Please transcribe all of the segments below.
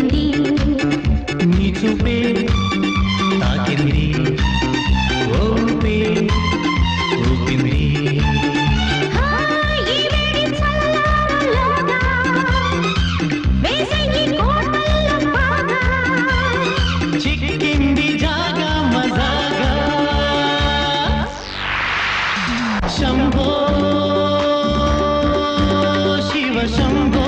చేరింది నీ చూపే తాకింది ఓపే ఊపింది చిక్కింది జాగా మజాగా శంభో శివ శంభో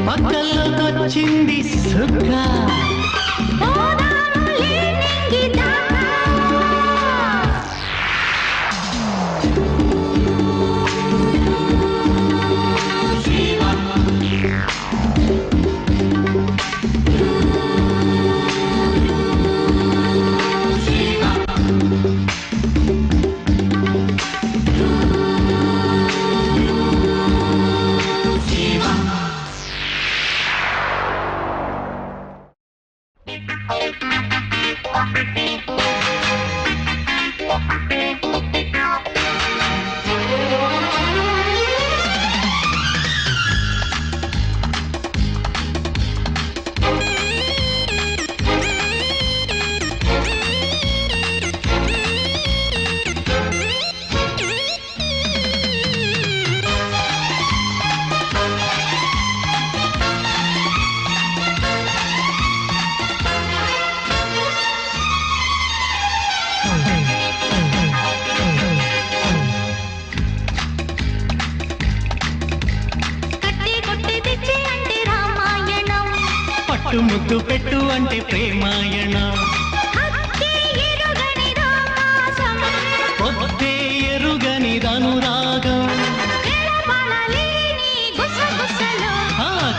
పక్కలకొచ్చింది సుఖ ముద్దు పెట్టు అంటే ప్రేమాయణ పొద్దే ఎరుగని అనురాగం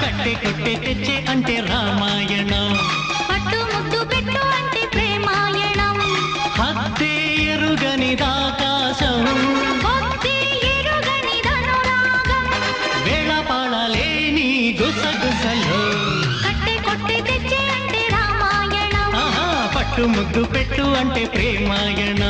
కట్టె కొట్టె తెచ్చే అంటే రామాయణ ముద్దు పెట్టు అంటే ప్రేమాయణం హద్దే ఎరుగని ఆకాశం వేళ పాడలేని గుసగుసలో ముద్దు పెట్టు అంటే ప్రేమాయణ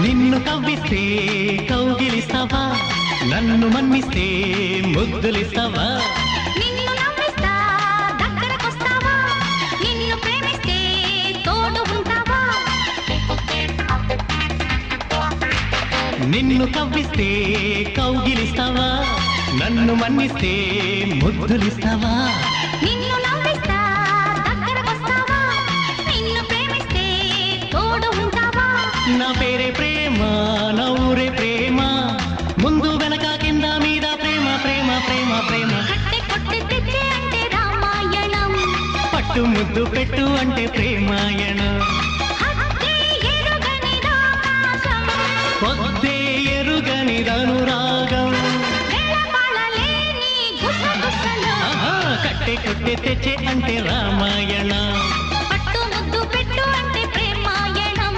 నిన్ను కవ్విస్తే కౌగిలిస్తావా నన్ను మన్నిస్తే ముద్దులిస్తావా నిన్ను నవ్విస్తా దగ్గరకొస్తావా నిన్ను ప్రేమిస్తే తోడు ఉంటావా నిన్ను కవ్విస్తే కౌగిలిస్తావా, నన్ను మన్నిస్తే ముద్దులిస్తావా? నిన్ను నవ్విస్తా దగ్గరకొస్తావా, నిన్ను ప్రేమిస్తే తోడు ఉంటావా? నా పేరే ప్రేమ, నా ఊరే ప్రేమ, ముందు వెనక కింద మీద ప్రేమ ప్రేమ ప్రేమ ప్రేమ. కట్టె కొట్టి తెచ్చే అంటే రామాయణం, పట్టు ముద్దు పెట్టు అంటే ప్రేమాయణం. హద్దే ఎరుగని ఆకాశం, పొద్దే ఎరుగని అనురాగం. వెలపడలేని గుసగుసలు, ఆహా, కట్టె కొట్టి తెచ్చే అంటే రామాయణ. పట్టు ముద్దు పెట్టు అంటే ప్రేమాయణం.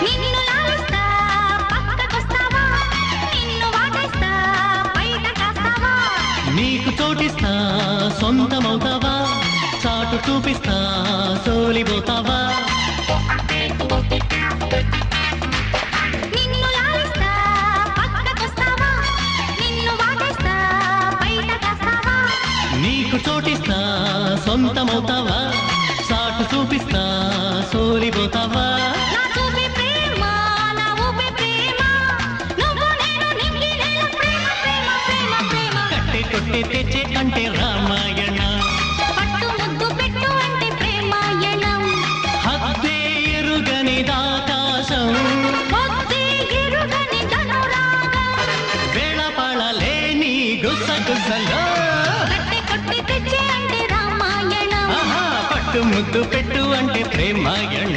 నిన్ను లాలిస్తా పక్కకొస్తావా, నిన్ను వాటేస్తా బయట కాస్తావా? నీకు చోటిస్తా సొంతమవుతావా, చాటు చూపిస్తా సోలిపోతావా? నిన్ను లాలిస్తా పక్కకొస్తావా, నిన్ను వాటేస్తా బయట కాస్తావా? నీకు చోటిస్తా సొంతమవుతావా, చాటు చూపిస్తా సోలిపోతావా? నా చూపే ప్రేమ, నా ఊపే ప్రేమ, నువ్వు నేను నింగి నేల ప్రేమ ప్రేమ ప్రేమ ప్రేమ. కట్టె కొట్టి తెచ్చే అంటే రామాయణ. పట్టు ముద్దు పెట్టు అంటే ప్రేమాయణం, హద్దే ఎరుగని ఆకాశం. పొద్దే ఎరుగని ధనురాగం. వేళపడలేని గుసగుసలో. కట్టె కొట్టి తెచ్చే అంటే రామాయణం, ఆహా, పట్టు ముద్దు పెట్టు అంటే ప్రేమాయణ.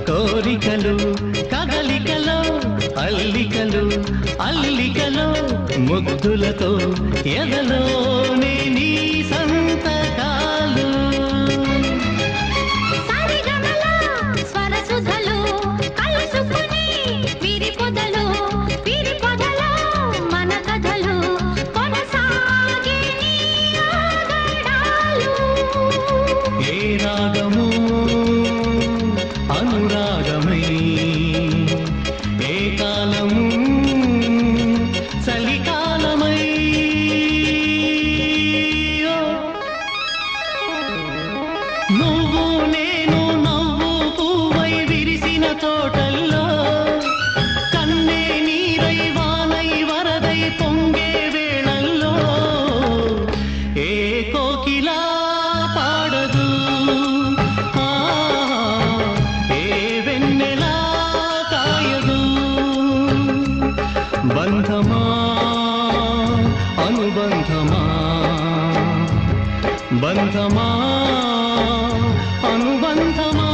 కోరికలు కదలికలో అల్లికలు అల్లికలో ముద్దులతో ఎదలోనే నీ సంతకాలు సరిగమల స్వరసుధలు కలుసుకుని విరిపొదలు విరిపొదలో మన కథలు కొనసాగే నీ ఆగడాలు. ఏ రాగము అనురాగమై ఏ కాలము చలికాలమై నువ్వు నేను నవ్వు పువ్వై విరిసిన తోటల్లో కన్నే నీరై వానై వరదై పొంగే వేళల్లో ఏ కోకిలా పాడదు ఆ, ఏ వెన్నెలా కాయదు బంధమా అనుబంధమా బంధమా అనుబంధమా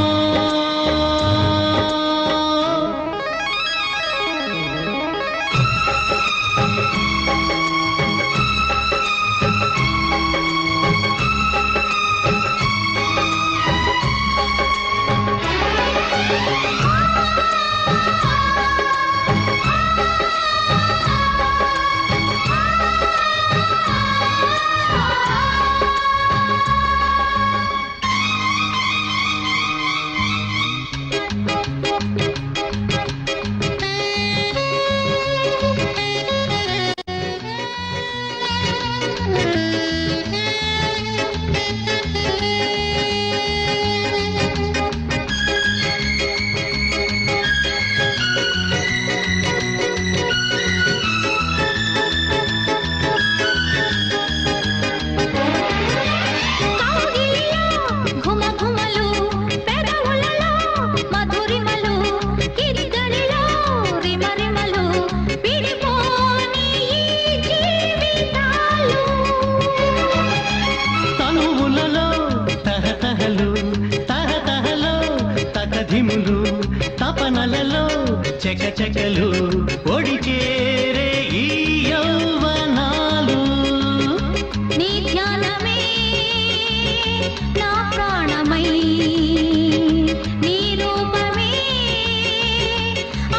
కౌగిలిలో ఘుమఘుమలు పెదవులలో మధురిమలు ఇద్దరిలో రిమరిమలు విడిపోని ఈ జీవితాలు. తనువులలో తహతహలు తహతహలో తకధిములు తపనలలో చకచకలు ఒడిచేరే ఈ యౌవనాలు నీ ధ్యానమే నా ప్రాణమై నీ రూపమే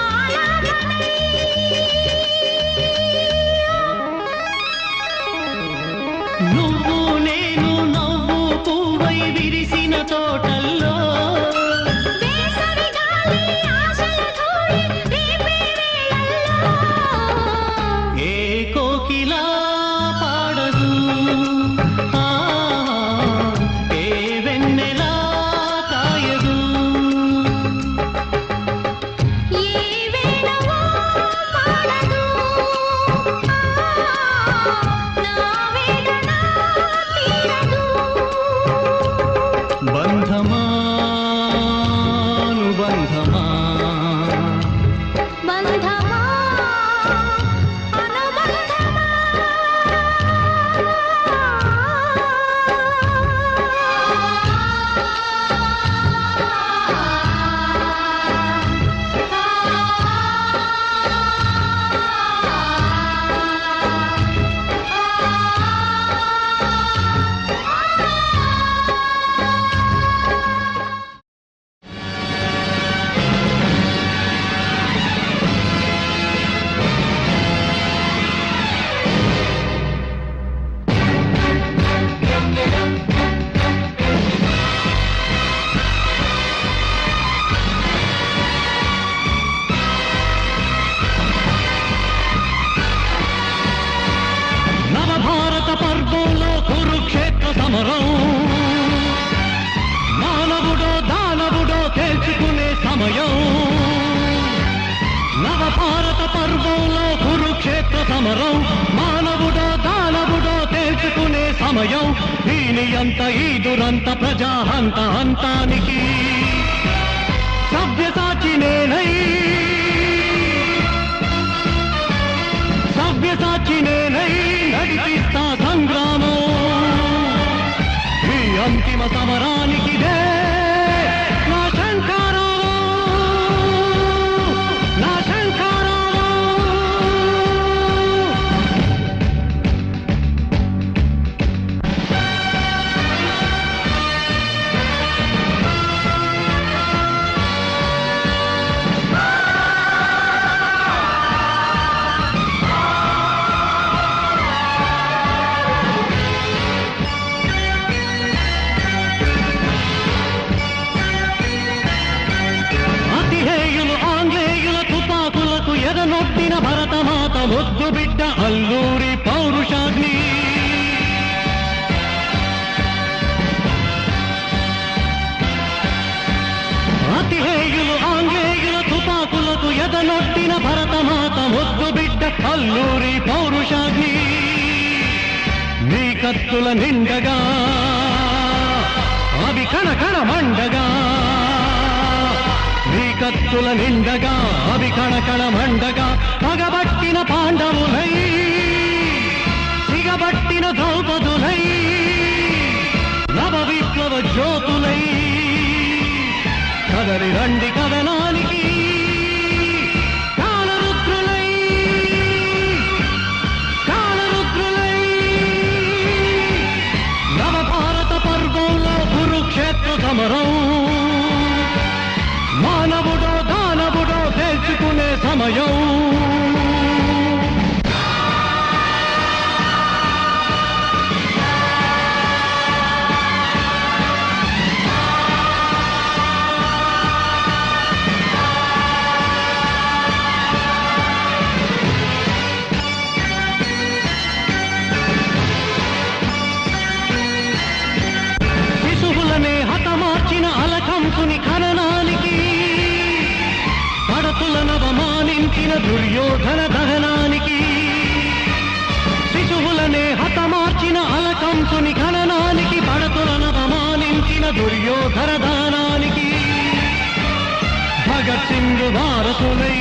ఆలాపనై. నువ్వు నేను నవ్వు పువ్వై విరిసిన తోటల్లో వేసవి గాలి ఆశల ధూళి రేపే వేళల్లో ఏ కోకిలా పాడదు ఆ, ఏ వెన్నెలా కాయదు ఏ వేళవో పాడదు నా వేదన తీరదు. బంధమా అనుబంధమా బంధమా అనుబంధమా. నవభారత పర్వంలో కురుక్షేత్ర సమరం మానవుడో దానవుడో తేల్చుకునే సమయం నవభారత పర్వంలో కురుక్షేత్ర సమరం మానవుడో దానవుడో తేల్చుకునే సమయం దీని అంత ఈ దురంత ప్రజాహంత అంతానికి సవ్యసాచి నేనై సవ్యసాచి నేనై నడిపిస్తా సంగ్రామం ఈ అంతిమ సమరానికిదే నా శంకరావం ముద్దు బిడ్డ అల్లూరి పౌరుషాగ్ని. అతిహేయులు ఆంగ్లేయుల తుపాకులకు ఎదనొట్టిన భరతమాత ముద్దు బిడ్డ అల్లూరి పౌరుషాగ్ని. నీ కత్తుల నిండగా అవి కణకణ మండగా, నీ కత్తుల నిండగా అవి కణకణ మండగా, పగబట్టిన పాండవులై సిగబట్టిన ద్రౌపదులై నవ విప్లవ జ్యోతులై కదలి రండి కదనానికి కాలరుద్రులై కాలరుద్రులై. నవ భారత పర్వంలో కురుక్షేత్ర సమరం, మానవుడో దానవుడో తెలుసుకునే సమయం. శిశువులనే హతమార్చిన అలకంసుని ఖననానికి, పడతులనవమానించిన దుర్యోధన దహనానికి. శిశువులనే హతమార్చిన అలకంసుని ఖననానికి, పడతులనవమానించిన దుర్యోధన దహనానికి. భగత్ సింగ్ వారసులై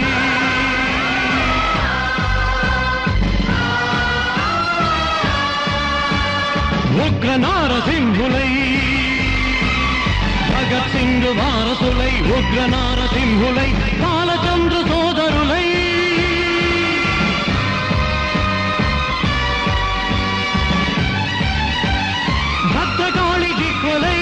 ఉగ్ర నారసింహులై, భగత్ సింగ్ వారసులై ఉగ్ర నారసింహులై, బాలచంద్ర సోదరులై భద్రకాళి జిహ్వలై,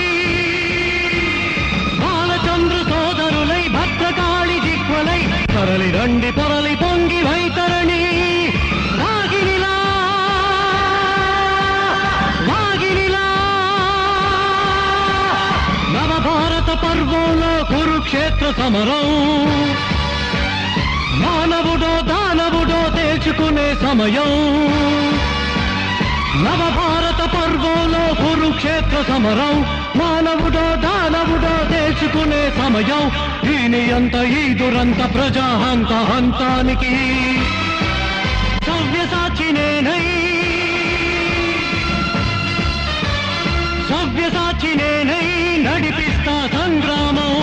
బాలచంద్ర సోదరులై భద్రకాళి జిహ్వలై తరలి రండి పొరలి పొంగి వైతరణి రాగినిలా రాగినిలా. నవభారత పర్వంలో కురుక్షేత్ర సమరం, మానవుడో దానవుడో తేల్చుకునే సమయం. నవభారత పర్వంలో కురుక్షేత్ర సమరం, మానవుడో దానవుడో తేల్చుకునే సమయం. దీని అంత ఈ దురంత ప్రజాహంత హంతానికి సవ్యసాచి నేనై సవ్యసాచి నేనై నడిపిస్తా సంగ్రామం.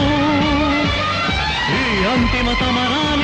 ఈ అంతిమ సమరాన్ని